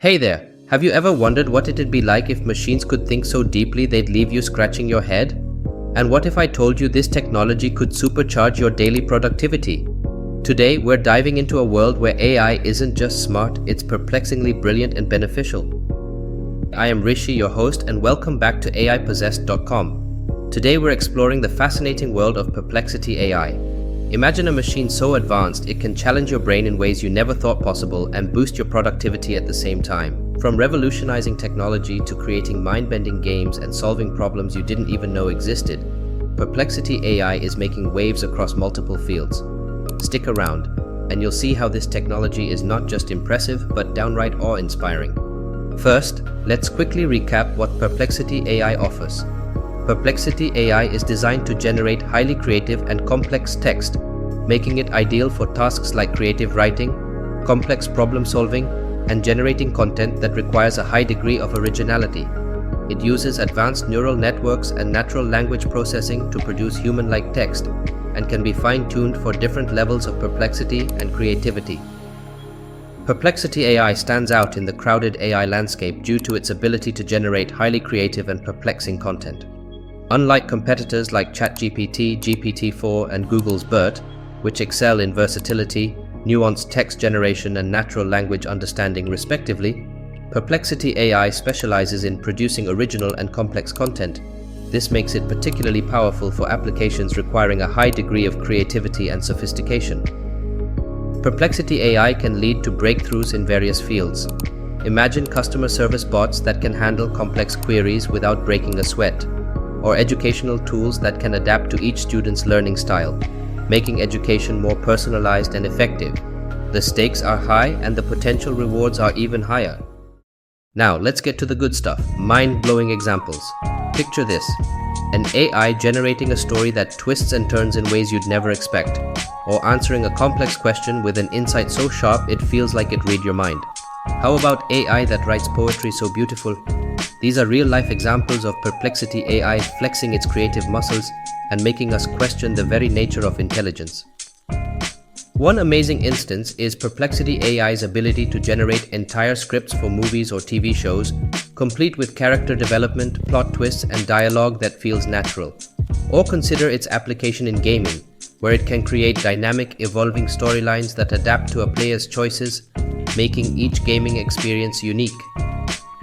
Hey there, have you ever wondered what it'd be like if machines could think so deeply they'd leave you scratching your head? And what if I told you this technology could supercharge your daily productivity? Today, we're diving into a world where AI isn't just smart, it's perplexingly brilliant and beneficial. I am Rishi, your host, and welcome back to AIpossessed.com. Today we're exploring the fascinating world of Perplexity AI. Imagine a machine so advanced it can challenge your brain in ways you never thought possible and boost your productivity at the same time. From revolutionizing technology to creating mind-bending games and solving problems you didn't even know existed, Perplexity AI is making waves across multiple fields. Stick around, and you'll see how this technology is not just impressive but downright awe-inspiring. First, let's quickly recap what Perplexity AI offers. Perplexity AI is designed to generate highly creative and complex text, making it ideal for tasks like creative writing, complex problem solving, and generating content that requires a high degree of originality. It uses advanced neural networks and natural language processing to produce human-like text, and can be fine-tuned for different levels of perplexity and creativity. Perplexity AI stands out in the crowded AI landscape due to its ability to generate highly creative and perplexing content. Unlike competitors like ChatGPT, GPT-4, and Google's BERT, which excel in versatility, nuanced text generation, and natural language understanding respectively, Perplexity AI specializes in producing original and complex content. This makes it particularly powerful for applications requiring a high degree of creativity and sophistication. Perplexity AI can lead to breakthroughs in various fields. Imagine customer service bots that can handle complex queries without breaking a sweat, or educational tools that can adapt to each student's learning style, making education more personalized and effective. The stakes are high and the potential rewards are even higher. Now, let's get to the good stuff, mind-blowing examples. Picture this, an AI generating a story that twists and turns in ways you'd never expect, or answering a complex question with an insight so sharp it feels like it read your mind. How about AI that writes poetry so beautiful? These are real-life examples of Perplexity AI flexing its creative muscles and making us question the very nature of intelligence. One amazing instance is Perplexity AI's ability to generate entire scripts for movies or TV shows, complete with character development, plot twists, and dialogue that feels natural. Or consider its application in gaming, where it can create dynamic, evolving storylines that adapt to a player's choices, making each gaming experience unique.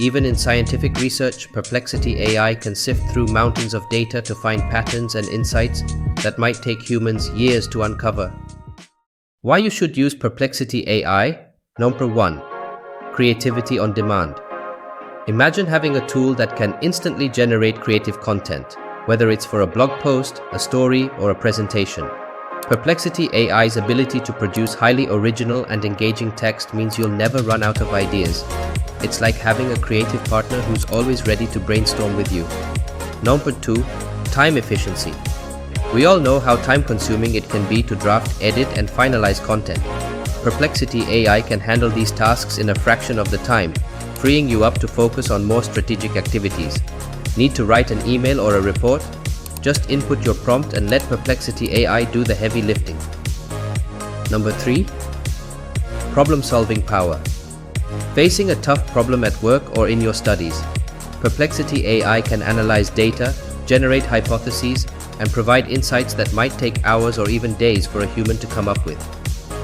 Even in scientific research, Perplexity AI can sift through mountains of data to find patterns and insights that might take humans years to uncover. Why you should use Perplexity AI? Number 1. Creativity on demand. Imagine having a tool that can instantly generate creative content, whether it's for a blog post, a story, or a presentation. Perplexity AI's ability to produce highly original and engaging text means you'll never run out of ideas. It's like having a creative partner who's always ready to brainstorm with you. Number 2. Time efficiency. We all know how time-consuming it can be to draft, edit, and finalize content. Perplexity AI can handle these tasks in a fraction of the time, freeing you up to focus on more strategic activities. Need to write an email or a report? Just input your prompt and let Perplexity AI do the heavy lifting. Number 3. Problem-solving power. Facing a tough problem at work or in your studies, Perplexity AI can analyze data, generate hypotheses, and provide insights that might take hours or even days for a human to come up with.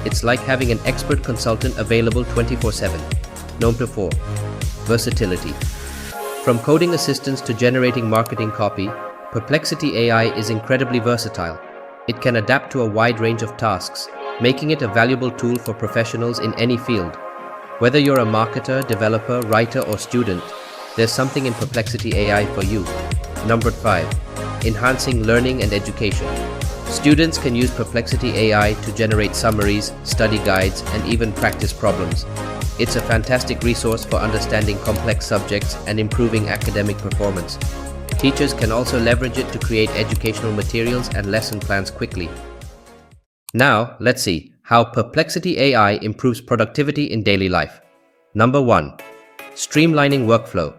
It's like having an expert consultant available 24/7. Number 4. Versatility. From coding assistance to generating marketing copy, Perplexity AI is incredibly versatile. It can adapt to a wide range of tasks, making it a valuable tool for professionals in any field. Whether you're a marketer, developer, writer, or student, there's something in Perplexity AI for you. Number 5. Enhancing learning and education. Students can use Perplexity AI to generate summaries, study guides, and even practice problems. It's a fantastic resource for understanding complex subjects and improving academic performance. Teachers can also leverage it to create educational materials and lesson plans quickly. Now, let's see how Perplexity AI improves productivity in daily life. Number 1. Streamlining workflow.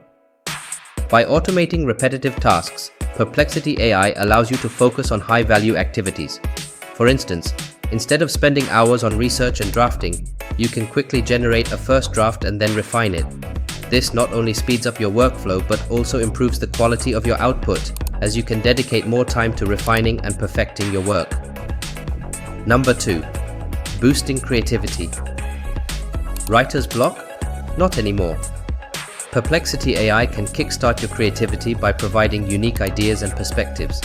By automating repetitive tasks, Perplexity AI allows you to focus on high-value activities. For instance, instead of spending hours on research and drafting, You can quickly generate a first draft and then refine it. This not only speeds up your workflow but also improves the quality of your output, as you can dedicate more time to refining and perfecting your work. Number 2. Boosting creativity. Writer's block? Not anymore. Perplexity AI can kickstart your creativity by providing unique ideas and perspectives.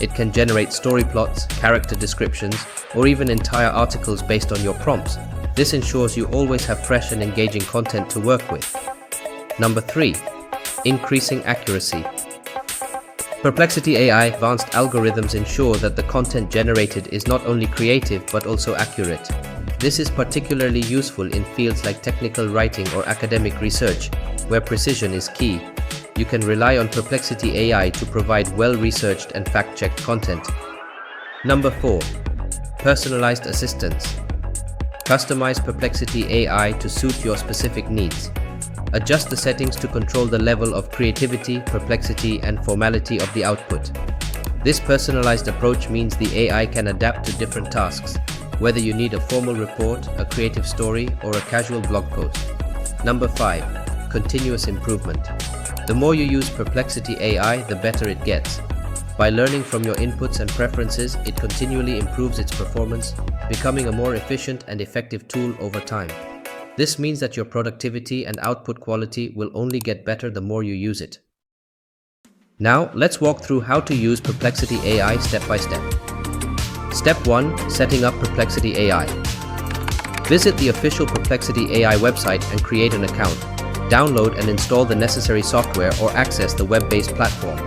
It can generate story plots, character descriptions, or even entire articles based on your prompts. This ensures you always have fresh and engaging content to work with. Number 3. Increasing accuracy. Perplexity AI advanced algorithms ensure that the content generated is not only creative but also accurate. This is particularly useful in fields like technical writing or academic research, where precision is key. You can rely on Perplexity AI to provide well-researched and fact-checked content. Number 4. Personalized assistance. Customize Perplexity AI to suit your specific needs. Adjust the settings to control the level of creativity, perplexity, and formality of the output. This personalized approach means the AI can adapt to different tasks, whether you need a formal report, a creative story, or a casual blog post. Number 5. Continuous improvement. The more you use Perplexity AI, the better it gets. By learning from your inputs and preferences, it continually improves its performance, becoming a more efficient and effective tool over time. This means that your productivity and output quality will only get better the more you use it. Now, let's walk through how to use Perplexity AI step by step. Step 1. Setting up Perplexity AI. Visit the official Perplexity AI website and create an account. Download and install the necessary software or access the web-based platform.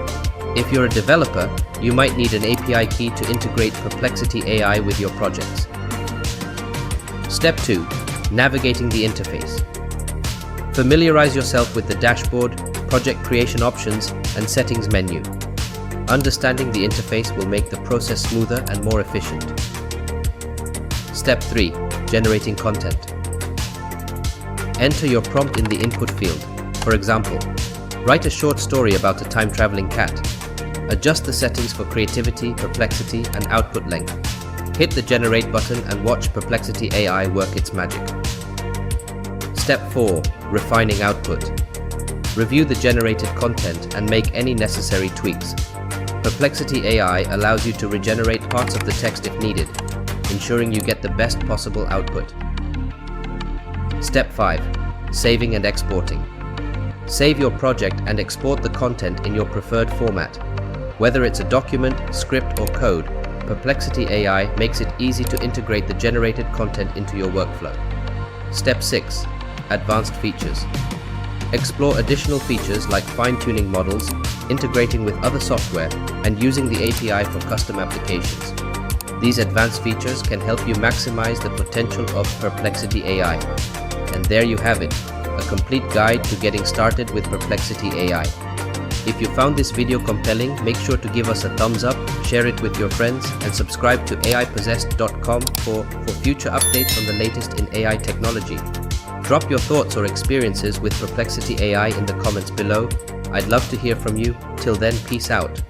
If you're a developer, you might need an API key to integrate Perplexity AI with your projects. Step 2. Navigating the interface. Familiarize yourself with the dashboard, project creation options, and settings menu. Understanding the interface will make the process smoother and more efficient. Step 3. Generating content. Enter your prompt in the input field. For example, write a short story about a time-traveling cat. Adjust the settings for creativity, perplexity, and output length. Hit the Generate button and watch Perplexity AI work its magic. Step 4. Refining output. Review the generated content and make any necessary tweaks. Perplexity AI allows you to regenerate parts of the text if needed, ensuring you get the best possible output. Step 5. Saving and exporting. Save your project and export the content in your preferred format. Whether it's a document, script, or code, Perplexity AI makes it easy to integrate the generated content into your workflow. Step 6. Advanced features. Explore additional features like fine-tuning models, integrating with other software, and using the API for custom applications. These advanced features can help you maximize the potential of Perplexity AI. And there you have it, a complete guide to getting started with Perplexity AI. If you found this video compelling, make sure to give us a thumbs up, share it with your friends, and subscribe to AIpossessed.com for future updates on the latest in AI technology. Drop your thoughts or experiences with Perplexity AI in the comments below. I'd love to hear from you. Till then, peace out.